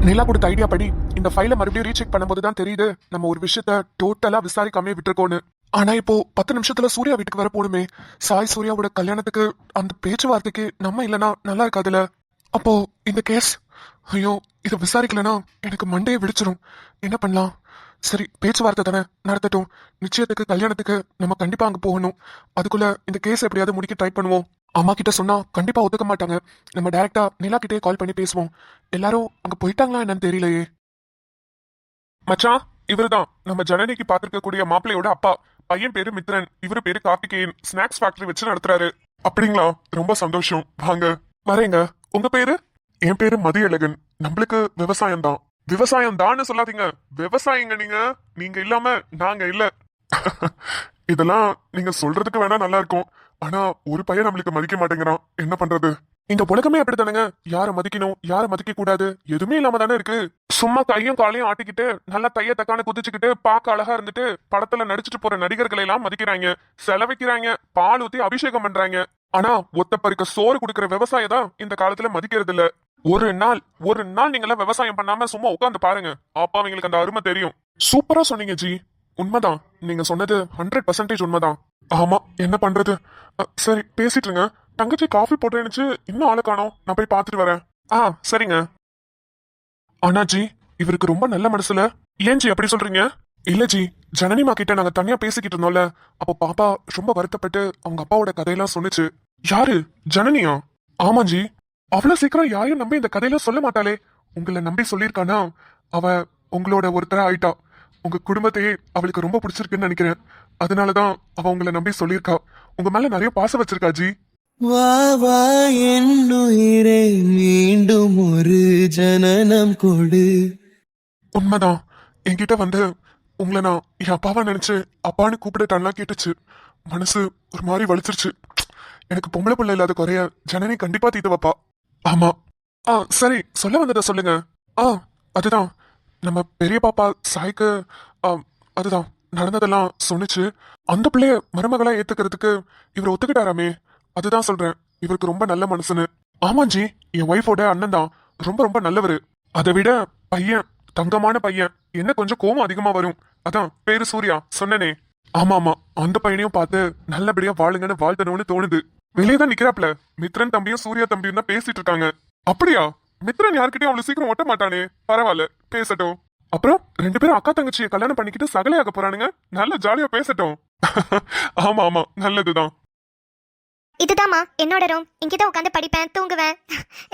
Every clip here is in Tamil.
நிலா கொடுத்த ஐடியா படி இந்த ஃபைல மறுபடியும் ரீசெக் பண்ணும்போது தான் தெரியுது நம்ம ஒரு விஷயத்த டோட்டலா விசாரிக்காமே விட்டுருக்கோன்னு. ஆனா இப்போ 10 நிமிஷத்துல சூர்யா வீட்டுக்கு வர போடுமே. சாய் சூர்யாவோட கல்யாணத்துக்கு அந்த பேச்சுவார்த்தைக்கு நம்ம இல்லனா நல்லா இருக்காதுல. அப்போ இந்த கேஸ், ஐயோ இதை விசாரிக்கலனா எனக்கு மண்டையை விடிச்சிடும். என்ன பண்ணலாம்? சரி, பேச்சுவார்த்தை தானே, நடத்தட்டும். நிச்சயத்துக்கு கல்யாணத்துக்கு நம்ம கண்டிப்பா அங்க போகணும். அதுக்குள்ள இந்த கேஸ் எப்படியாவது முடிக்க ட்ரை பண்ணுவோம். அம்மா கிட்ட சொன்னா கண்டிப்பா ஒத்துக்க மாட்டாங்க. நம்ம டைரக்டா நிலா கிட்டே கால் பண்ணி பேசுவோம். எல்லாரும் அங்க போயிட்டாங்களா என்னன்னு தெரியலையே. மச்சான், இவருதான் நம்ம ஜனனிக்கு பாத்திருக்க கூடிய மாப்பிள்ளையோட அப்பா. பையன் பேரு மித்ரன், இவரு பேரு கார்த்திகேயன். ஸ்நாக்ஸ் ஃபேக்டரி வச்சு நடத்துறாரு. அப்படிங்களா? ரொம்ப சந்தோஷம், வாங்க. வரேங்க. உங்க பேரு? என் பேரு மதியழகன். நம்மளுக்கு விவசாயம் தான். விவசாயம் தான் சொல்லாதீங்க, விவசாயிங்க நீங்க. நீங்க இல்லாம நாங்க இல்ல. இதெல்லாம் நீங்க சொல்றதுக்கு வேணா நல்லா இருக்கும். ஆனா ஒரு பையன் நம்மளுக்கு மதிக்க மாட்டேங்கிறான். என்ன பண்றது? இந்த உலகமே அப்படித்தானுங்க. யார மதிக்கணும், யார மதிக்க கூடாது எதுவுமே இல்லாம தானே இருக்கு. சும்மா கையும் காலையும் ஆட்டிக்கிட்டு நல்லா தைய தக்கான குதிச்சுக்கிட்டு பார்க்க அழகா இருந்துட்டு படத்துல நடிச்சுட்டு போற நடிகர்களை எல்லாம் மதிக்கிறாங்க, செலவைக்கிறாங்க, பால் ஊத்தி அபிஷேகம் பண்றாங்க. ஆனா ஒத்த பருக்க சோறு கொடுக்கற விவசாயம் தான் இந்த காலத்துல மதிக்கிறது இல்ல. ஒரு நாள் நீங்க எல்லாம் விவசாயம் பண்ணாம சும்மா உட்காந்து பாருங்க, அப்பா அவங்களுக்கு அந்த அருமை தெரியும். சூப்பரா சொன்னீங்க ஜி. உண்மைதான், நீங்க சொன்னது 100% உண்மைதான். ஆமா, என்ன பண்றது? சரி, பேசிட்டு இருங்க. தங்கச்சி காஃபி போட்டுச்சு, இன்னும் ஆளை காணோம். நான் போய் பாத்துட்டு வரேன். சரிங்க. ஆனா ஜி, இவருக்கு ரொம்ப நல்ல மனசுல. ஏன் ஜி அப்படி சொல்றீங்க? இல்ல ஜி, ஜனனிமா கிட்ட நாங்க தனியா பேசிக்கிட்டு இருந்தோம்ல, அப்போ பாப்பா ரொம்ப வருத்தப்பட்டு அவங்க அப்பாவோட கதையெல்லாம் சொன்னுச்சு. யாரு? ஜனனியா? ஆமா ஜி. அவ்வளவு சீக்கிரம் யாரையும் நம்பி இந்த கதையெல்லாம் சொல்ல மாட்டாளே. உங்களை நம்பி சொல்லியிருக்கானா அவ உங்களோட ஒருத்தரா ஆயிட்டா. உங்க குடும்பத்தையே அவளுக்கு ரொம்ப பிடிச்சிருக்குன்னு நினைக்கிறேன். அதனாலதான் அவ உங்களை நம்பி சொல்லியிருக்கா. உங்க மேல நிறைய பாசம் வச்சிருக்கா ஜி. வா வா என்னுயிரே, மீண்டும் ஒரு ஜனனம் கொடு. உண்மைதான். என்கிட்ட வந்து உங்களை நான் என் அப்பாவா நினைச்சு அப்பான்னு கூப்பிடட்டான்லாம் கேட்டுச்சு. மனசு ஒரு மாதிரி வலிச்சிருச்சு. எனக்கு பொம்பளை பிள்ளை இல்லாத குறைய ஜனனி கண்டிப்பா தீத்து வைப்பா. ஆமா. சரி, சொல்ல வந்ததை சொல்லுங்க. அதுதான் நம்ம பெரிய பாப்பா சாய்க்கு அதுதான் நடந்ததெல்லாம் சொன்னிச்சு. அந்த பிள்ளைய மருமகளா ஏத்துக்கிறதுக்கு இவர் ஒத்துக்கிட்டாராமே. அதுதான் சொல்றேன், இவருக்கு ரொம்ப நல்ல மனசுன்னு. ஆமாஞ்சி, என் ஒய்ஃபோட அண்ணன் தான். ரொம்ப ரொம்ப நல்லவரு. அதை விட பையன் தங்கமான பையன். என்ன கொஞ்சம் கோவம் அதிகமா வரும். அதான் பேரு சூர்யா சொன்னனே. ஆமா, அந்த பையனையும் பார்த்து நல்லபடியா வாழுங்கன்னு வாழ்த்தணும்னு தோணுது. வெளியேதான் நிக்கிறாப்ல. மித்ரன் தம்பியும் சூர்யா தம்பியும் தான் பேசிட்டு இருக்காங்க. அப்படியா? மித்ரன் யார்கிட்டயும் அவ்வளவு சீக்கிரம் ஒட்ட மாட்டானே. பரவாயில்ல, பேசட்டும். அப்புறம் 2 பேரும் அக்கா தங்கச்சியை கல்யாணம் பண்ணிக்கிட்டு சகலையாக போறானுங்க. நல்ல ஜாலியா பேசட்டும். ஆமா, நல்லதுதான். இதுதாம்மா என்னோட ரூம். இங்கதான் உட்காந்து படிப்பேன், தூங்குவேன்,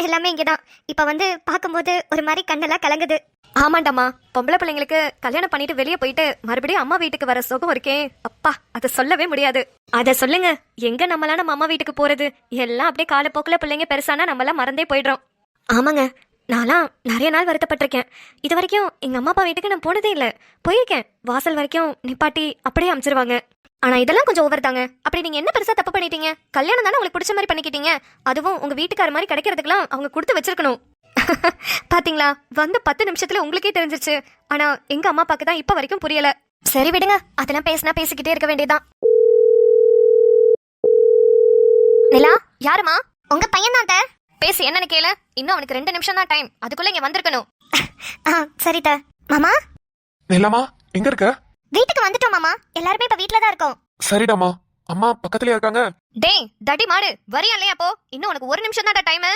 எல்லாமே இங்கதான். இப்ப வந்து பாக்கும்போது ஒரு மாதிரி கண்ணெல்லாம் கலங்குது. ஆமாண்டாமா, பொம்பளை பிள்ளைங்களுக்கு கல்யாணம் பண்ணிட்டு வெளியே போயிட்டு மறுபடியும் அம்மா வீட்டுக்கு வர சுகம் இருக்கே, அப்பா, அதை சொல்லவே முடியாது. அத சொல்லுங்க. எங்க நம்மளால நம்ம அம்மா வீட்டுக்கு போறது? எல்லாம் அப்படியே காலப்போக்குல பிள்ளைங்க பெருசானா நம்மளாம் மறந்தே போயிடுறோம். ஆமாங்க, நான்லாம் நிறைய நாள் வருத்தப்பட்டிருக்கேன். இது வரைக்கும் எங்க அம்மா அப்பா வீட்டுக்கு நான் போனதே இல்லை. போயிருக்கேன், வாசல் வரைக்கும் நிப்பாட்டி அப்படியே அமைச்சிருவாங்க. ஆனா இதெல்லாம் கொஞ்சம் ஓவர் தாங்க. அப்படி நீங்க என்ன பெருசா தப்பு பண்ணிட்டீங்க? கல்யாணம் தானே உங்களுக்கு பிடிச்ச மாதிரி பண்ணிக்கிட்டீங்க. அதுவும் உங்க வீட்டுக்கார மாதிரி கிடைக்கிறதுக்கெல்லாம் அவங்க கொடுத்து வச்சிருக்கணும். பாத்தீங்களா, வந்து 10 நிமிஷத்துல உங்களுக்கே தெரிஞ்சிருச்சு. ஆனா எங்க அம்மா அப்பாக்கு தான் இப்ப வரைக்கும் புரியல. சரி விடுங்க, அதெல்லாம் பேசினா பேசிக்கிட்டே இருக்க வேண்டியதான். நிலா, யாருமா? உங்க பையன் தான். பேசி என்னன்னு கேளு. இன்னும் அவனுக்கு 2 நிமிஷம் தான் டைம். அதுக்குள்ள இங்க வந்திருக்கணும். சரிதா. மாமா, நிலமா எங்க இருக்க? வீட்டுக்கு வந்துட்டோம் மாமா. எல்லாருமே இப்ப வீட்ல தான் இருக்கோம். சரிடாமா, அம்மா பக்கத்துலயே இருக்காங்க. டேய் தடி மாடு, வரியா இல்லையா? போ, இன்னும் உனக்கு 1 நிமிஷம் தான் டைம்.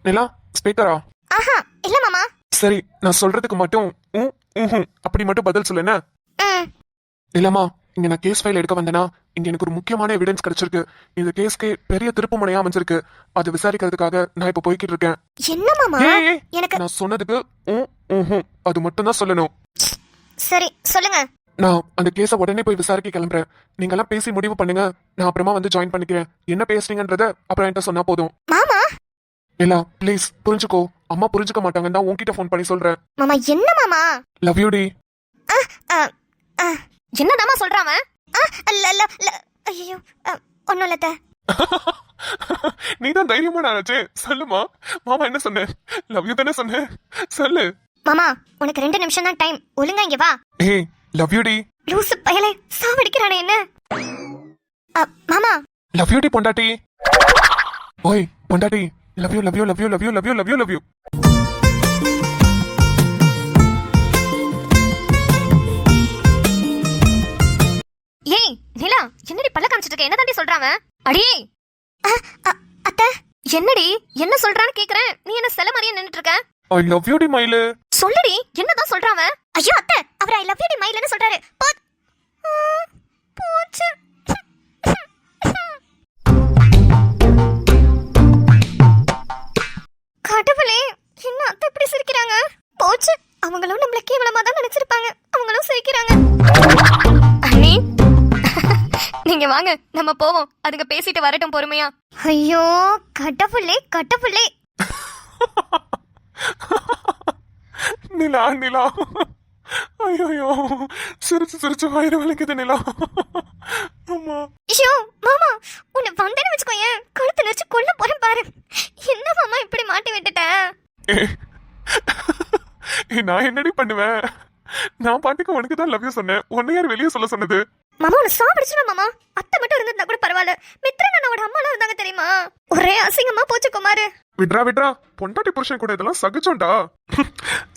நிலா, ஸ்பீக்கரா? ஆஹா, இல்ல மாமா. சரி, நான் சொல்றதுக்கு மட்டும் அப்படி மட்டும் பதில் சொல்லுன. நிலமா, இங்க நான் கேஸ் ஃபைல் எடுக்க வந்தேனா, இங்க எனக்கு ஒரு முக்கியமான எவிடன்ஸ் கிடைச்சிருக்கு. இந்த கேஸ்க்கு பெரிய திருப்பு முனையா அமைஞ்சிருக்கு. அது விசாரிக்கிறதுக்காக நான் இப்ப போய்கிட்டு இருக்கேன். என்ன மாமா? எனக்கு நான் சொன்னதுக்கு அது மட்டும் தான் சொல்லணும். சரி, சொல்லுங்க. நான் அந்த கேஸ உடனே போய் விசாரிக்க கிளம்புறேன். நீங்க எல்லாம் பேசி முடிவு பண்ணுங்க. நான் அப்புறமா வந்து ஜாயின் பண்ணிக்கிறேன். என்ன பேசுறீங்கன்றத அப்புறம் என்கிட்ட சொன்னா போதும். மாமா, இல்ல ப்ளீஸ் புரிஞ்சுக்கோ. அம்மா புரிஞ்சுக்க மாட்டாங்கன்னு தான் உன்கிட்ட ஃபோன் பண்ணி சொல்றேன். மாமா என்ன மாமா? Love you D. என்னதாமா சொல்றான்? ஐயோ, ஒன்னும் இல்ல. நீ தான் தைரியமா நினைச்சே. சொல்லுமா, மாமா என்ன சொன்ன? லவ் யூ தானே சொன்ன, சொல்லு. மாமா, உனக்கு 2 நிமிஷம் தான் டைம். ஒழுங்கா இங்க வா. ஏய், லவ் யூ டி. லூசு பயலே, சாவடிக்கிறானே என்ன? மாமா, லவ் யூ டி பொண்டாட்டி. ஓய் பொண்டாட்டி, love you love you love you love you love you love you love you. நிலா என்னடி பல்ல காமிச்சிட்டு இருக்க? என்ன தாண்டி சொல்றாங்க? அடியே அத்தை என்னடி என்ன சொல்றான்னு கேக்குறேன், நீ என்ன செல மாதிரியே நின்னுட்டு இருக்க? ஐ லவ் யூ டி மயிலு. சொல்லுடி என்னதான் சொல்றாங்க? ஐயோ அத்தை அவர் ஐ லவ் யூ டி மயிலன்னு சொல்றாரு. போச்சு. கடவுளே என்ன அத்தை இப்படி சிரிக்கிறாங்க? போச்சு, அவங்களும் நம்மள கேவலமா தான் நினைச்சிருப்பாங்க. அவங்களும் சிரிக்கிறாங்க. அண்ணி நீங்க வாங்க நம்ம போவோம், அதுங்க பேசிட்டு வரட்டும் பொறுமையா. ஐயோ கடவுளே கடவுளே. நிலா நிலா, ஐயோ சிரிச்சு வயிறு வலிக்குது நிலா. அம்மா ஐயோ மாமா உன்னை வந்தேன்னு வச்சுக்கோயேன், கழுத்து நெரிச்சு கொல்ல போறேன் பாரு. என்ன மாமா இப்படி மாட்டி விட்டுட்ட? நான் என்னடி பண்ணுவேன்? நான் பாட்டுக்கு உனக்கு தான் லவ் யூ சொன்னேன், உன்னை யார் வெளியே சொல்ல சொன்னது? மாமா உன்னை சாப்பிடுச்சுனா மாமா. அத்தை மட்டும் இருந்திருந்தா கூட பரவாயில்ல, மித்ரன் அண்ணாவோட அம்மாலாம் இருந்தாங்க தெரியுமா? ஒரே அசிங்கமா போச்சு குமாரு. விட்ரா பொண்டாட்டி புருஷன் கூட இதெல்லாம் சகிச்சோண்டா.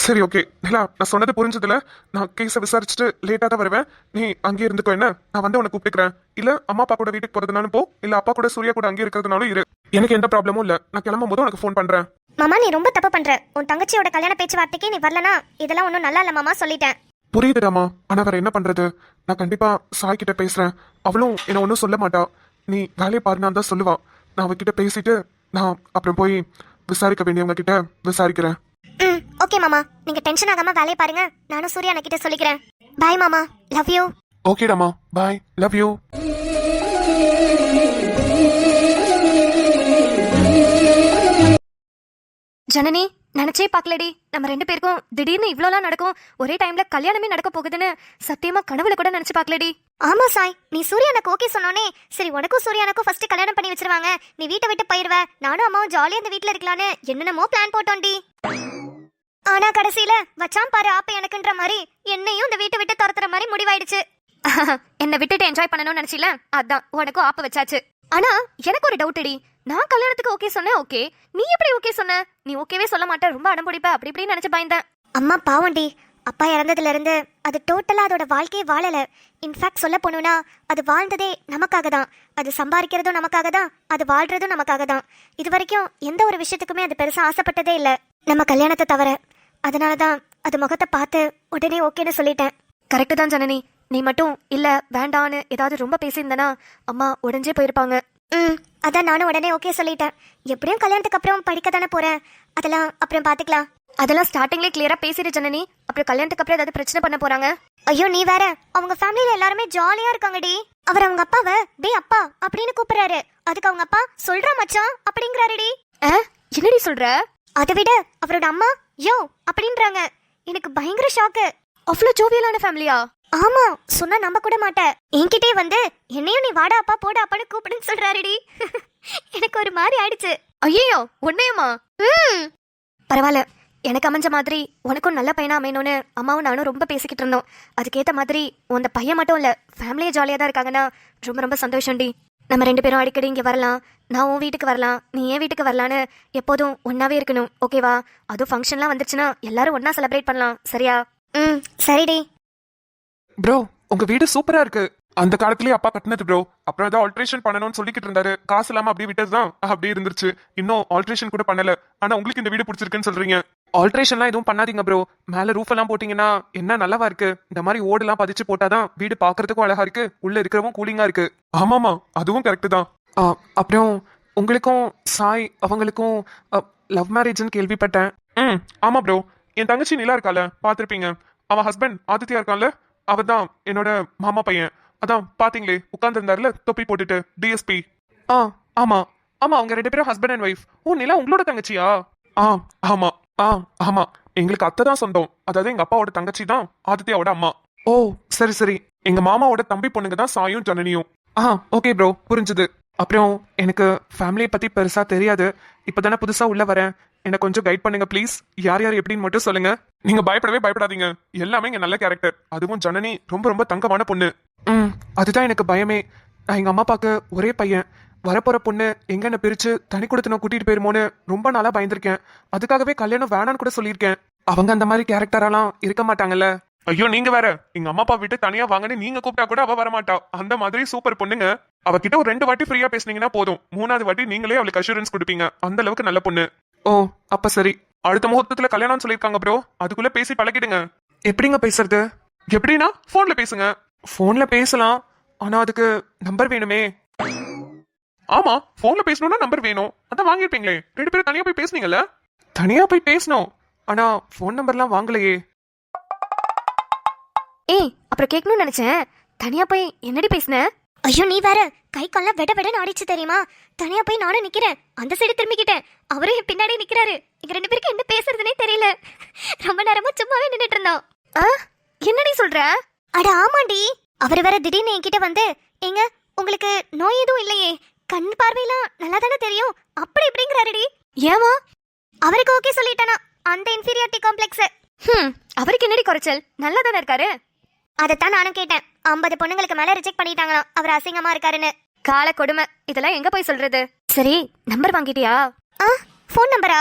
சரி ஓகே நிலா, நான் சொன்னது புரிஞ்சதுல. நான் கேஸை விசாரிச்சுட்டு லேட்டா தான் வருவேன். நீ அங்கே இருந்துக்கோ என்ன, நான் வந்து உன்னை கூப்பிட்டுக்கிறேன். இல்ல அம்மா அப்பா கூட வீட்டுக்கு போறதுனாலும் போ, இல்ல அப்பா கூட சூர்யா கூட அங்கே இருக்கிறதுனாலும் இரு. எனக்கு எந்த ப்ராப்ளமும் இல்ல. நான் கிளம்பும் போது உனக்கு ஃபோன் பண்றேன். மாமா நீ ரொம்ப தப்பு பண்ற. உன் தங்கச்சியோட கல்யாண பேச்சுவார்த்தைக்கு நீ வரலனா இதெல்லாம் ஒன்றும் நல்லா இல்ல மாமா, சொல்லிட்டேன். புரியுதுடாமா, ஆனா வேற என்ன பண்றது? நான் கண்டிப்பா சாய் கிட்ட பேசுறேன். அவளும் என்ன ஒன்றும் சொல்ல மாட்டா. நீ வேலையை பாருனான்னு தான் சொல்லுவா. நான் அவகிட்ட பேசிட்டு நான் அப்புறம் போய் விசாரிக்க வேண்டியவங்க கிட்ட விசாரிக்கிறேன். ஓகே மாமா, நீங்க டென்ஷன் ஆகாம வேலையை பாருங்க. நானும் சூர்யா அண்ணா கிட்ட சொல்லிக்கிறேன். பாய் மாமா, லவ் யூ. ஓகேடாமா, பாய், லவ் யூ. ஜனனி நினைச்சே பார்க்கலடி, நம்ம 2 பேருக்கும் திடீர்னு இவ்வளோலாம் நடக்கும், ஒரே டைம்ல கல்யாணமே நடக்க போகுதுன்னு சத்தியமா கனவுல கூட நினைச்சு பார்க்கலடி. ஆமா சாய், நீ சூர்யா அண்ணாக்கு ஓகே சொன்னோனே சரி உனக்கும் சூர்யா அண்ணாக்கும் ஃபர்ஸ்ட் கல்யாணம் பண்ணி வச்சிருவாங்க, நீ வீட்டை விட்டு போயிடுவ, நானும் அம்மாவும் ஜாலியா இந்த வீட்ல இருக்கலான்னு என்னென்னமோ பிளான் போட்டோம்டி. ஆனா கடைசியில வச்சாம் பாரு ஆப்ப எனக்குன்ற மாதிரி என்னையும் இந்த வீட்டை விட்டு துரத்துற மாதிரி முடிவாயிடுச்சு. என்னை விட்டுட்டு என்ஜாய் பண்ணணும்னு நினைச்சில, அதான் உனக்கும் ஆப்ப வச்சாச்சு. ஆனா எனக்கு ஒரு டவுட் அடி, நான் கல்யாணத்துக்கு ஓகே சொன்னேன், ஓகே நீ எப்படி ஓகே சொன்ன? நீ ஓகேவே சொல்ல மாட்டே, ரொம்ப அடம் பிடிப்ப, அப்படி இப்படின்னு நினைச்சு பயந்தேன். அம்மா பாவண்டி, அப்பா இறந்ததுல இருந்து அது டோட்டலா அதோட வாழ்க்கையே வாழல. இன்ஃபேக்ட் சொல்ல போனோம்னா அது வாழ்ந்ததே நமக்காக தான். அது சம்பாதிக்கிறதும் நமக்காக தான், அது வாழ்றதும் நமக்காக தான். இது வரைக்கும் எந்த ஒரு விஷயத்துக்குமே அது பெருசா ஆசைப்பட்டதே இல்லை, நம்ம கல்யாணத்தை தவிர. அதனாலதான் அது முகத்தை பார்த்து உடனே ஓகேன்னு சொல்லிட்டேன். கரெக்டு தான் ஜனனி, நீ மட்டும் இல்ல வேண்டான்னு ஏதாவது ரொம்ப பேசியிருந்தனா அம்மா உடஞ்சே போயிருப்பாங்க. அதான் நானும் உடனே ஓகே சொல்லிட்டேன். எப்படியும் கல்யாணத்துக்கு அப்புறம் படிக்க தானே போறேன், அதெல்லாம் அப்புறம் பாத்துக்கலாம். அதெல்லாம் ஸ்டார்டிங்லேயே கிளியரா பேசிடு ஜனனி, அப்புறம் கல்யாணத்துக்கு அப்புறம் ஏதாவது பிரச்சனை பண்ண போறாங்க. ஐயோ நீ வேற, அவங்க ஃபேமிலியில எல்லாருமே ஜாலியா இருக்காங்கடி. அவர் அவங்க அப்பாவை டே அப்பா அப்படின்னு கூப்பிடுறாரு, அதுக்கு அவங்க அப்பா சொல்றா மச்சான் அப்படிங்கிறாருடி. என்னடி சொல்ற? அதை விட அவரோட அம்மா யோ அப்படின்றாங்க. எனக்கு பயங்கர ஷாக்கு. அவ்வளோ ஜோவியலான ஃபேமிலியா? ஆமா, சொன்னா நம்ப கூட மாட்டேன். என்கிட்டே வந்து என்னையும் நீ வாடா அப்பா போட அப்பான்னு கூப்பிடுன்னு சொல்றாருடி. எனக்கு ஒரு மாதிரி ஆயிடுச்சு. ஐயோ உன்னையுமா? பரவாயில்ல, எனக்கு அமைஞ்ச மாதிரி உனக்கும் நல்ல பையனா அமையணும்னு அம்மாவும் நானும் ரொம்ப பேசிக்கிட்டு இருந்தோம். அதுக்கேற்ற மாதிரி உந்த பையன் மட்டும் இல்லை, ஃபேமிலியே ஜாலியாக தான் இருக்காங்கன்னா ரொம்ப ரொம்ப சந்தோஷம்டி. நம்ம 2 பேரும் அடிக்கடி இங்கே வரலாம், நான் உன் வீட்டுக்கு வரலாம், நீ என் வீட்டுக்கு வரலான்னு எப்போதும் ஒன்னாவே இருக்கணும், ஓகேவா? அதுவும் ஃபங்க்ஷன்லாம் வந்துச்சுன்னா எல்லாரும் ஒன்னா செலிப்ரேட் பண்ணலாம், சரியா? சரிடி. ப்ரோ உங்க வீடு சூப்பரா இருக்கு. அந்த காலத்திலேயே அப்பா கட்டினது ப்ரோ. அப்புறம் ஏதாவது ஆல்ட்ரேஷன் பண்ணணும்னு சொல்லிக்கிட்டு இருந்தாரு, காசு இல்லாம அப்படியே விட்டதுதான் அப்படியே இருந்துருச்சு. இன்னும் ஆல்ட்ரேஷன் கூட பண்ணல. ஆனா உங்களுக்கு இந்த வீடு பிடிச்சிருக்குன்னு சொல்றீங்க. ஆல்ட்ரேஷன்லாம் எதுவும் பண்ணாதீங்க ப்ரோ. மேல ரூஃப் எல்லாம் போட்டீங்கன்னா என்ன நல்லாவா இருக்கு. இந்த மாதிரி ஓடுலாம் பதிச்சு போட்டாதான் வீடு பாக்குறதுக்கும் அழகா இருக்கு, உள்ள இருக்கிறவும் கூலிங்கா இருக்கு. ஆமாமா, அதுவும் கரெக்ட் தான். அப்புறம் உங்களுக்கும் சாய் அவங்களுக்கும் லவ் மேரேஜ்னு கேள்விப்பட்டேன். ஆமா ப்ரோ, என் தங்கச்சி நிலா இருக்கால, பாத்திருப்பீங்க. அவன் ஹஸ்பண்ட் ஆதித்யா இருக்கான்ல, அவர் தான் என்னோட மாமா பையன். அதான் பாத்தீங்களே உட்கார்ந்து இருந்தாருல தொப்பி போட்டுட்டு, டிஎஸ்பி. ஆமா ஆமா, அவங்க 2 பேரும் ஹஸ்பண்ட் அண்ட் ஒய்ஃப். ஓ நிலா உங்களோட தங்கச்சியா? ஆமா ஆமா, எங்களுக்கு அத்தை தான் சொந்தம். அதாவது எங்க அப்பாவோட தங்கச்சி தான் ஆதித்யாவோட அம்மா. ஓ சரி சரி, எங்க மாமாவோட தம்பி பொண்ணுங்க தான் சாயும் ஜனனியும். ஓகே ப்ரோ, புரிஞ்சுது. அப்புறம் எனக்கு ஃபேமிலியை பத்தி பெருசா தெரியாது, இப்பதானே புதுசா உள்ள வரேன். என்ன கொஞ்சம் கைட் பண்ணுங்க ப்ளீஸ். யார் யார் எப்படின்னு மட்டும் சொல்லுங்க. நீங்க பயப்படவே பயப்படாதீங்க, எல்லாமே இங்க நல்ல கேரக்டர். அதுவும் ஜனனி ரொம்ப ரொம்ப தங்கமான பொண்ணு. அதுதான் எனக்கு பயமே. நான் எங்க அம்மா அப்பாக்கு ஒரே பையன். வரப்போற பொண்ணு எங்க என்ன பிரிச்சு தனி கொடுத்து கூட்டிட்டு போயிருமோன்னு ரொம்ப நாளா பயந்துருக்கேன். அதுக்காகவே கல்யாணம் வேணான்னு கூட சொல்லியிருக்கேன். அவங்க அந்த மாதிரி கேரக்டரெல்லாம் இருக்க மாட்டாங்கல்ல. ஐயோ நீங்க வேற எங்க அம்மா அப்பா விட்டு தனியா வாங்கன்னு நீங்க கூப்பிட்டா கூட அவ வரமாட்டா. அந்த மாதிரி சூப்பர் பொண்ணுங்க. அவகிட்ட ஒரு 2 வாட்டி ஃப்ரீயா பேசுனீங்கன்னா போதும், 3வது வாட்டி நீங்களே அவளுக்கு அஷூரன்ஸ் கொடுப்பீங்க. அந்த அளவுக்கு நல்ல பொண்ணு. ஓ அப்ப சரி, அடுத்த முகூர்த்தத்துல கல்யாணம் சொல்லிருக்காங்க ப்ரோ, அதுக்குள்ள பேசி பழகிடுங்க. எப்படிங்க பேசுறது? எப்படின்னா போன்ல பேசுங்க. போன்ல பேசலாம், ஆனா அதுக்கு நம்பர் வேணுமே. ஆமா, போன்ல பேசணும்னா நம்பர் வேணும். அதான் வாங்கிருப்பீங்களே. 2 பேரும் தனியா போய் பேசுனீங்கல்ல. தனியா போய் பேசணும், ஆனா போன் நம்பர்லாம் வாங்கலையே. ஏய் அப்புறம் கேட்கணும்னு நினைச்சேன், தனியா போய் என்னடி பேசுன? ஐயோ நீ வேற, கை கால்லாம் வெட வெடன்னு ஆடிச்சு தெரியுமா? தனியா போய் நானும் நிக்கிறேன், அந்த சைடு திரும்பிக்கிட்டேன், அவரும் என் பின்னாடி நிக்கிறாரு. எங்க 2 பேருக்கு என்ன பேசுறதுனே தெரியல. ரொம்ப நேரமா சும்மாவே நின்னுட்டு இருந்தோம். என்னடி சொல்ற? அட ஆமாண்டி, அவர் வேற திடீர்னு என்கிட்ட வந்து, ஏங்க உங்களுக்கு நோய் எதுவும் இல்லையே, கண் பார்வையெல்லாம் நல்லா தானே தெரியும், அப்படி இப்படிங்கிறாருடி. ஏமா? அவருக்கு ஓகே சொல்லிட்டானா, அந்த இன்ஃபீரியாரிட்டி காம்ப்ளெக்ஸ். அவருக்கு என்னடி குறைச்சல்? நல்லா தானே இருக்காரு. அதைத்தான் நானும் கேட்டேன். 50 பொண்ணுங்களுக்கு மேல ரிஜெக்ட் பண்ணிட்டாங்களாம் அவர் அசிங்கமா இருக்காருன்னு. கால கொடுமை, இதெல்லாம் எங்க போய் சொல்றது? சரி நம்பர் வாங்கிட்டியா? ஃபோன் நம்பரா?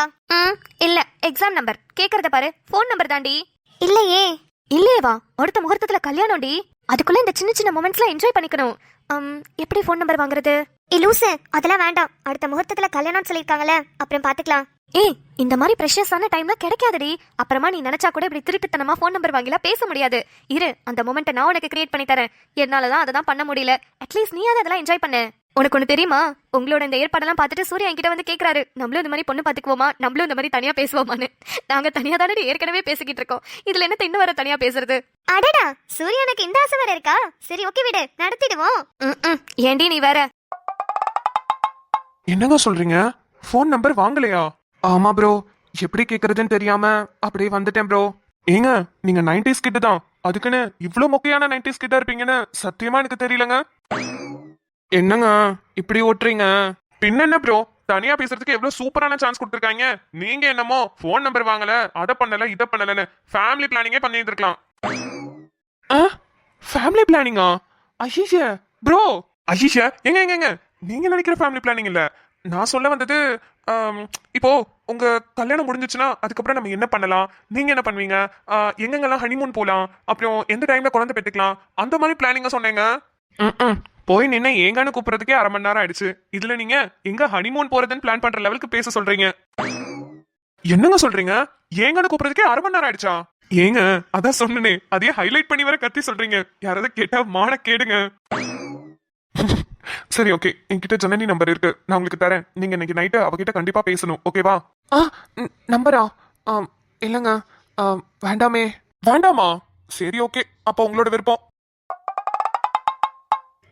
இல்ல எக்ஸாம் நம்பர். கேக்குறத பாரு, ஃபோன் நம்பர் தாண்டி. இல்லையே. இல்லையே வா, அடுத்த முகூர்த்தத்துல கல்யாணம்டி, அதுக்குள்ள இந்த சின்ன சின்ன மொமெண்ட்ஸ்லாம் என்ஜாய் பண்ணிக்கணும். எப்படி ஃபோன் நம்பர் வாங்குறது? லூசு, அதெல்லாம் வேண்டாம். அடுத்த முகூர்த்தத்துல கல்யாணம் சொல்லிருக்காங்கல்ல, அப்புறம் பாத்துக்கலாம். ஏய் இந்த மாதிரி ப்ரெஷியஸான டைம்ல கிடைக்காதடி. அப்புறமா நீ நினைச்சா கூட இப்படி திருட்டுத்தனமா ஃபோன் நம்பர் வாங்கிலாம் பேச முடியாது. இரு, அந்த மொமெண்ட்டை நான் உனக்கு கிரியேட் பண்ணி தரேன். என்னாலதான் அதை தான் பண்ண முடியல. அட்லீஸ்ட் நீ அதெல்லாம் என்ஜாய் பண்ண. உனக்கு ஒண்ணு தெரியுமா? உங்களோட இந்த ஏற்பாடெல்லாம் பார்த்துட்டு சூர்யா என்கிட்ட வந்து கேட்கறாரு, நம்மளும் இந்த மாதிரி பொண்ணு பாத்துக்குவோமா, நம்மளும் இந்த மாதிரி தனியா பேசுவோமான்னு. நாங்க தனியா தானே ஏற்கனவே பேசிக்கிட்டு இருக்கோம், இதுல என்ன இன்னும் வர தனியா பேசுறது? அடடா, சூர்யானுக்கு இந்த ஆசை வேற இருக்கா? சரி ஓகே விடு, நடத்திடுவோம். ஏண்டி நீ வேற. என்னங்க சொல்றீங்க? ஃபோன் நம்பர் வாங்கலையா? ஆமா ப்ரோ, எப்படி கேக்குறதுன்னு தெரியாம அப்படியே வந்துட்டேன் ப்ரோ. ஏங்க நீங்க 90s கிட்ட தான், அதுக்குன்னு இவ்ளோ மொக்கையான 90s கிட்ட இருப்பீங்கன்னு சத்தியமா எனக்கு தெரியலங்க. என்னங்க இப்படி ஓட்டுறீங்க? பின்ன என்ன ப்ரோ, தனியா பேசுறதுக்கு எவ்வளவு சூப்பரான சான்ஸ் கொடுத்துருக்காங்க. நீங்க என்னமோ ஃபோன் நம்பர் வாங்கல, அதை பண்ணல இதை பண்ணலன்னு ஃபேமிலி பிளானிங்கே பண்ணிட்டு இருக்கலாம். ஃபேமிலி பிளானிங்கா? ஐயா ப்ரோ, ஐயா எங்க எங்க எங்க நீங்க நினைக்கிற ஃபேமிலி பிளானிங் இல்ல. நான் சொல்ல வந்தது, இப்போ உங்க கல்யாணம் முடிஞ்சிச்சுன்னா அதுக்கப்புறம் நம்ம என்ன பண்ணலாம், நீங்க என்ன பண்ணுவீங்க, எங்கெங்கெல்லாம் ஹனிமூன் போலாம், அப்புறம் எந்த டைம்ல குழந்தை பெற்றுக்கலாம், அந்த மாதிரி பிளானிங்க சொன்னேங்க. போய் நின்று ஏங்கன்னு கூப்பிடுறதுக்கே 1/2 மணி நேரம் ஆயிடுச்சு. இதுல நீங்க எங்க ஹனிமூன் போறதுன்னு பிளான் பண்ற லெவலுக்கு பேச சொல்றீங்க. என்னங்க சொல்றீங்க? ஏங்கன்னு கூப்பிடுறதுக்கே 1/2 மணி நேரம் ஆயிடுச்சா? ஏங்க அதான் சொன்னனே, அதையே ஹைலைட் பண்ணி வர கத்தி சொல்றீங்க. யாராவது கேட்டா மான கேடுங்க. சரி ஓகே, என்கிட்ட ஜனனி நம்பர் இருக்கு, நான் உங்களுக்கு தரேன். நீங்க இன்னைக்கு நைட்டு அவகிட்ட கண்டிப்பா பேசணும், ஓகேவா? நம்பரா? இல்லங்க, வேண்டாமே. வேண்டாமா? சரி ஓகே, அப்ப உங்களோட விருப்பம்.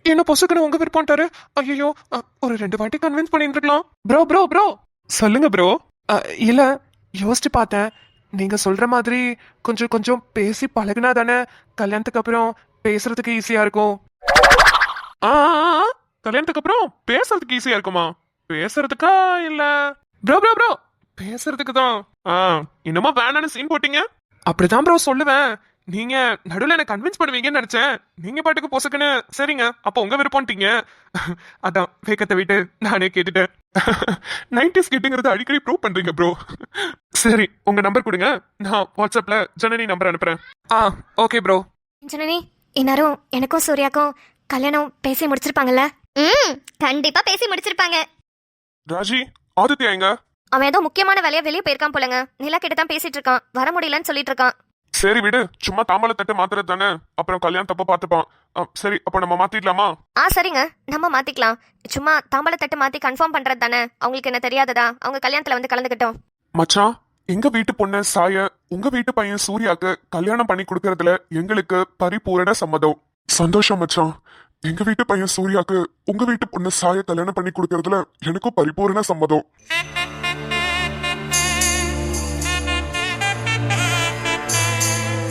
என்ன பொசுக்குன்னு உங்க விருப்பம்ட்டாரு? ஐயோ, ஒரு 2 வாட்டி கன்வின்ஸ் பண்ணிட்டு இருக்கலாம். ப்ரோ ப்ரோ ப்ரோ சொல்லுங்க ப்ரோ. இல்ல யோசிச்சு பார்த்தேன், நீங்க சொல்ற மாதிரி கொஞ்சம் கொஞ்சம் பேசி பழகுனா தானே கல்யாணத்துக்கு அப்புறம் பேசுறதுக்கு ஈஸியா இருக்கும். கல்யாணத்துக்கு அப்புறம் பேசுறதுக்கு ஈஸியா இருக்குமா? பேசுறதுக்கா இல்ல? ப்ரோ ப்ரோ ப்ரோ பேசுறதுக்கு தான். இன்னுமா வேணான்னு சீன் போட்டீங்க? அப்படிதான் ப்ரோ சொல்லுவேன். நீங்க நடுவில் என்ன கன்வின்ஸ் பண்ணுவீங்கன்னு நினைச்சேன். நீங்க பாட்டுக்கு பொசுக்குன்னு சரிங்க அப்ப உங்க விருப்பம்ட்டீங்க. அதான் வேகத்தை விட்டு நானே கேட்டுட்டேன். 90s கிட்டுங்கிறது அடிக்கடி ப்ரூவ் பண்றீங்க ப்ரோ. சரி உங்க நம்பர் கொடுங்க, நான் வாட்ஸ்அப்ல ஜனனி நம்பர் அனுப்புறேன். Okay bro. ஜனனி, இந்நேரம் எனக்கும் சூர்யாக்கும் கல்யாணம் பேசி முடிச்சிருப்பாங்கல்ல? கண்டிப்பா பேசி முடிச்சிருப்பாங்க. ராஜி, ஆதித்யா எங்க? அவன் ஏதோ முக்கியமான வேலையா வெளியே போயிருக்கான் போலங்க. நிலா கிட்ட தான் பேசிட்டு இருக்கான், வர முடியலன்னு சொல்லிட்டு இருக்கான். சரி விடு, சும்மா தாம்பல தட்டு மாத்துறது தானே, அப்புறம் கல்யாணம் தப்ப பாத்துப்பான். சரி அப்ப நம்ம மாத்திடலாமா? சரிங்க, நம்ம மாத்திக்கலாம். சும்மா தாம்பல தட்டு மாத்தி கன்ஃபார்ம் பண்றது தானே, அவங்களுக்கு என்ன தெரியாததா? அவங்க கல்யாணத்துல வந்து கலந்துக்கிட்டோம். மச்சான், எங்க வீட்டு பொண்ணு சாய உங்க வீட்டு பையன் சூர்யாக்கு கல்யாணம் பண்ணி கொடுக்கறதுல எங்களுக்கு பரிபூரண சம்மதம். சந்தோஷம் மச்சான். எங்க வீட்டு பையன் சூர்யாக்கு உங்க வீட்டு பொண்ணு சாய கல்யாணம் பண்ணி கொடுக்கறதுல எனக்கும் பரிபூரண சம்மதம்.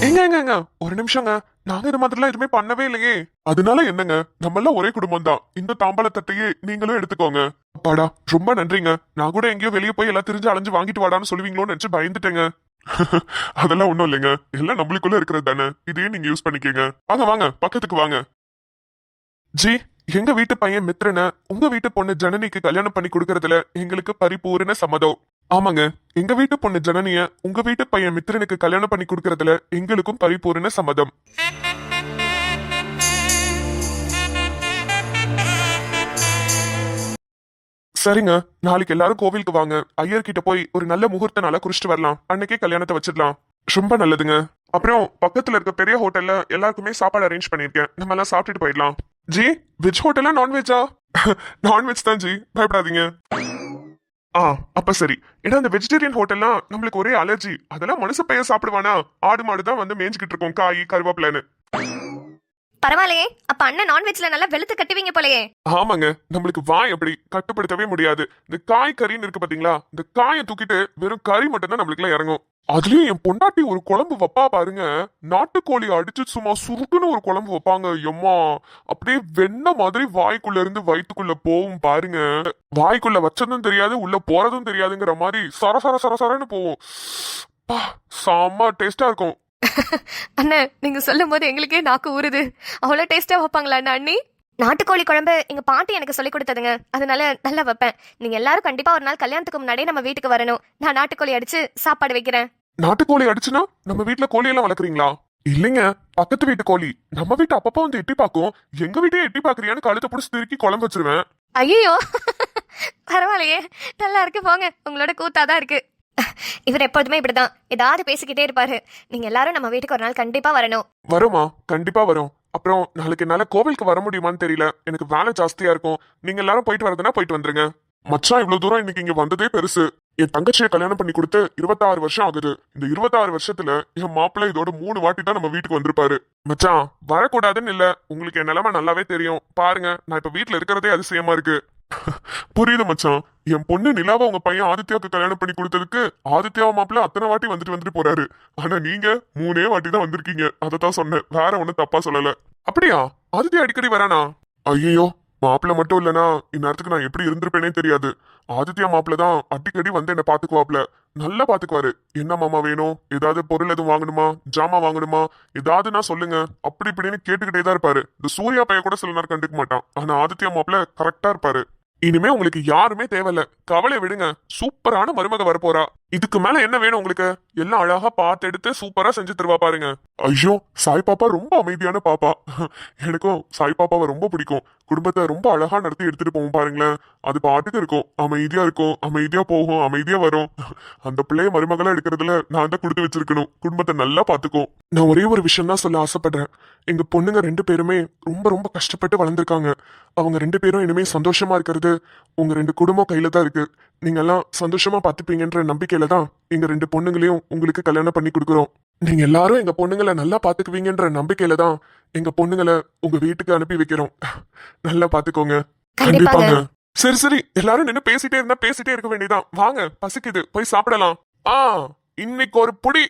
எங்க எங்க எங்க ஒரு நிமிஷங்க, நாங்க இது மாதிரிலாம் எதுவுமே பண்ணவே இல்லையே. அதனால என்னங்க, நம்ம எல்லாம் ஒரே குடும்பம் தான். இந்த தாம்பாள தட்டையே நீங்களும் எடுத்துக்கோங்க. அப்பாடா ரொம்ப நன்றிங்க. நான் கூட எங்கேயோ வெளியே போய் எல்லாம் தெரிஞ்சு அலைஞ்சு வாங்கிட்டு வாடான்னு சொல்லுவீங்களோன்னு நினைச்சு பயந்துட்டேங்க. அதெல்லாம் ஒண்ணும் இல்லைங்க, எல்லாம் நம்மளுக்குள்ள இருக்கிறது தானே, இதையே நீங்க யூஸ் பண்ணிக்கோங்க. வாங்க வாங்க பக்கத்துக்கு வாங்க. ஜி, எங்க வீட்டு பையன் மித்ரனை உங்க வீட்டு பொண்ணு ஜனனிக்கு கல்யாணம் பண்ணி கொடுக்கறதுல எங்களுக்கு பரிபூரண சம்மதம். ஆமாங்க, எங்க வீட்டு பொண்ணு ஜனனிய உங்க வீட்டு பையன் மித்திரனுக்கு கல்யாணம் பண்ணி கொடுக்கறதுல எங்களுக்கும் பரிபூரண சம்மதம். சரிங்க, நாளைக்கு எல்லாரும் கோவிலுக்கு வாங்க. ஐயர் கிட்ட போய் ஒரு நல்ல முகூர்த்த நாளா குறிச்சிட்டு வரலாம். அன்னைக்கே கல்யாணத்தை வச்சிடலாம். ரொம்ப நல்லதுங்க. அப்புறம் பக்கத்துல இருக்க பெரிய ஹோட்டல்ல எல்லாருக்குமே சாப்பாடு அரேஞ்ச் பண்ணிருக்கேன். நம்ம எல்லாம் சாப்பிட்டுட்டு போயிடலாம். ஜி, வெஜ் ஹோட்டலா நான்வெஜ்ஜா? நான்வெஜ் தான் ஜி, பயப்படாதீங்க. ஆ, அப்ப சரி. ஏன்னா இந்த வெஜிடேரியன் ஹோட்டல்லாம் நம்மளுக்கு ஒரே அலர்ஜி. அதெல்லாம் மனுஷ பையன் சாப்பிடுவானா? ஆடு மாடு தான் வந்து மேய்ஞ்சிக்கிட்டு இருக்கோம் காய் கருவேப்பிலன்னு. பரவாயில்லையே, அப்ப அண்ணன் நான்வெஜ்ல நல்லா வெளுத்து கட்டுவீங்க போலயே. ஆமாங்க, நம்மளுக்கு வாய் அப்படி கட்டுப்படுத்தவே முடியாது. இந்த காய் கறின்னு இருக்கு பாத்தீங்களா, இந்த காயை தூக்கிட்டு வெறும் கறி மட்டும் தான் நம்மளுக்குலாம் இறங்கும். அதுலயும் என் பொண்டாட்டி ஒரு குழம்பு வைப்பா பாருங்க. நாட்டுக்கோழி அடிச்சு சும்மா சுருக்குன்னு ஒரு குழம்பு வைப்பாங்க. எம்மா, அப்படியே வெண்ணெய் மாதிரி வாய்க்குள்ள இருந்து வயிற்றுக்குள்ள போகும் பாருங்க. வாய்க்குள்ள வச்சதும் தெரியாது, உள்ள போறதும் தெரியாதுங்கிற மாதிரி சரசர சரசரன்னு போகும். பா, செம்ம டேஸ்டா இருக்கும். அண்ணன், நீங்க சொல்லும் போது எங்களுக்கே நாக்கு ஊறுது. அவ்வளவு டேஸ்டா வைப்பாங்களா அண்ணா அண்ணி? நாட்டுக்கோழி குழம்பு எங்க பாட்டி எனக்கு சொல்லி கொடுத்ததுங்க. அதனால நல்லா வைப்பேன். நீங்க எல்லாரும் கண்டிப்பா ஒரு நாள் கல்யாணத்துக்கு முன்னாடியே நம்ம வீட்டுக்கு வரணும். நான் நாட்டுக்கோழி அடிச்சு சாப்பாடு வைக்கிறேன். நாட்டுக்கோழி அடிச்சுனா நம்ம வீட்டுல கோழி எல்லாம் வளர்க்குறீங்களா? இல்லைங்க, பக்கத்து வீட்டு கோழி. நம்ம வீட்டு அப்பப்பா வந்து எட்டி பாக்கும். எங்க வீட்டையே எட்டி பாக்குறியான்னு கழுத்தை புடிச்சு திருக்கி குழம்பு வச்சிருவேன். ஐயோ, பரவாயில்லையே, நல்லா இருக்கு போங்க. உங்களோட கூத்தாதான் இருக்கு. இவர் எப்போதுமே இப்படிதான் ஏதாவது பேசிக்கிட்டே இருப்பாரு. நீங்க எல்லாரும் நம்ம வீட்டுக்கு ஒரு நாள் கண்டிப்பா வரணும். வருமா? கண்டிப்பா வரும். அப்புறம் நாளைக்கு என்னால கோவிலுக்கு வர முடியுமான்னு தெரியல. எனக்கு வேலை ஜாஸ்தியா இருக்கும். நீங்க எல்லாரும் போயிட்டு வரதுன்னா போயிட்டு வந்துருங்க. மச்சான், இவ்வளவு தூரம் இன்னைக்கு இங்க வந்ததே பெருசு. என் தங்கச்சியை கல்யாணம் பண்ணி கொடுத்து 26 வருஷம் ஆகுது. இந்த 26 வருஷத்துல என் மாப்பிள்ள இதோட 3 வாட்டி தான் நம்ம வீட்டுக்கு வந்திருப்பாரு. மச்சான், வரக்கூடாதுன்னு இல்ல. உங்களுக்கு என் நிலைமை நல்லாவே தெரியும். பாருங்க, நான் இப்ப வீட்டுல இருக்கிறதே அதிசயமா இருக்கு. புரியுது மச்சான். என் பொண்ணு நிலாவை உங்க பையன் ஆதித்யாவுக்கு கல்யாணம் பண்ணி கொடுத்ததுக்கு ஆதித்யாவை மாப்பிள்ள அத்தனை வாட்டி வந்துட்டு போறாரு. ஆனா நீங்க 3 வாட்டி தான் வந்திருக்கீங்க. அதத்தான் சொன்னேன், வேற ஒண்ணும் தப்பா சொல்லல. அப்படியா? ஆதித்யா அடிக்கடி வரானா? ஐயோ, மாப்பிள்ள மட்டும் இல்லனா இந்நேரத்துக்கு நான் எப்படி இருந்திருப்பேனே தெரியாது. ஆதித்யா மாப்பிள்ள தான் அடிக்கடி வந்து என்ன பாத்துக்குவாப்ல. நல்லா பாத்துக்குவாரு. என்ன மாமா வேணும், ஏதாவது பொருள் எதுவும் வாங்கணுமா, ஜாமா வாங்கணுமா, ஏதாவதுன்னா சொல்லுங்க, அப்படி இப்படின்னு கேட்டுக்கிட்டே தான் இருப்பாரு. இந்த சூர்யா பையன் கூட சில நேரம் கண்டுக்க மாட்டான். ஆனா ஆதித்யா மாப்பிள்ள கரெக்டா இருப்பாரு. இனிமே உங்களுக்கு யாருமே தேவையில்ல, கவலை விடுங்க. சூப்பரான மருமக வரப்போறா. இதுக்கு மேல என்ன வேணும் உங்களுக்கு? எல்லாம் அழகா பார்த்து எடுத்து சூப்பரா செஞ்சு தருவா பாருங்க. ஐயோ, சாய் பாப்பா ரொம்ப அமைதியான பாப்பா. எனக்கும் சாய் பாப்பாவை ரொம்ப பிடிக்கும். குடும்பத்தை ரொம்ப அழகா நடத்தி எடுத்துட்டு போவோம் பாருங்களேன். அது பாட்டுக்கு இருக்கும், அமைதியா போகும், அமைதியா வரும். அந்த பிள்ளைய மருமகளா எடுக்கிறதுல நான் தான் கொடுத்து வச்சிருக்கணும். குடும்பத்தை நல்லா பாத்துக்கும். நான் ஒரே ஒரு விஷயம் தான் சொல்ல ஆசைப்படுறேன். எங்க பொண்ணுங்க 2 பேருமே ரொம்ப ரொம்ப கஷ்டப்பட்டு வளர்ந்துருக்காங்க. அவங்க 2 பேரும் இனிமே சந்தோஷமா இருக்கிறது உங்க 2 குடும்பம் கையில தான் இருக்கு. நீங்க எல்லாம் சந்தோஷமா பாத்துப்பீங்கன்ற நம்பிக்கையில தான் எங்க 2 பொண்ணுங்களையும் உங்களுக்கு கல்யாணம் பண்ணி கொடுக்குறோம். நீங்க எல்லாரும் எங்க பொண்ணுங்களை நல்லா பாத்துக்குவீங்கன்ற நம்பிக்கையில தான் எங்க பொண்ணுங்களை உங்க வீட்டுக்கு அனுப்பி வைக்கிறோம். நல்லா பாத்துக்கோங்க. கண்டிப்பாங்க. சரி சரி, எல்லாரும் நின்னு பேசிட்டே இருந்தா பேசிட்டே இருக்க வேண்டியதான். வாங்க, பசிக்குது, போய் சாப்பிடலாம். இன்னைக்கு ஒரு புடி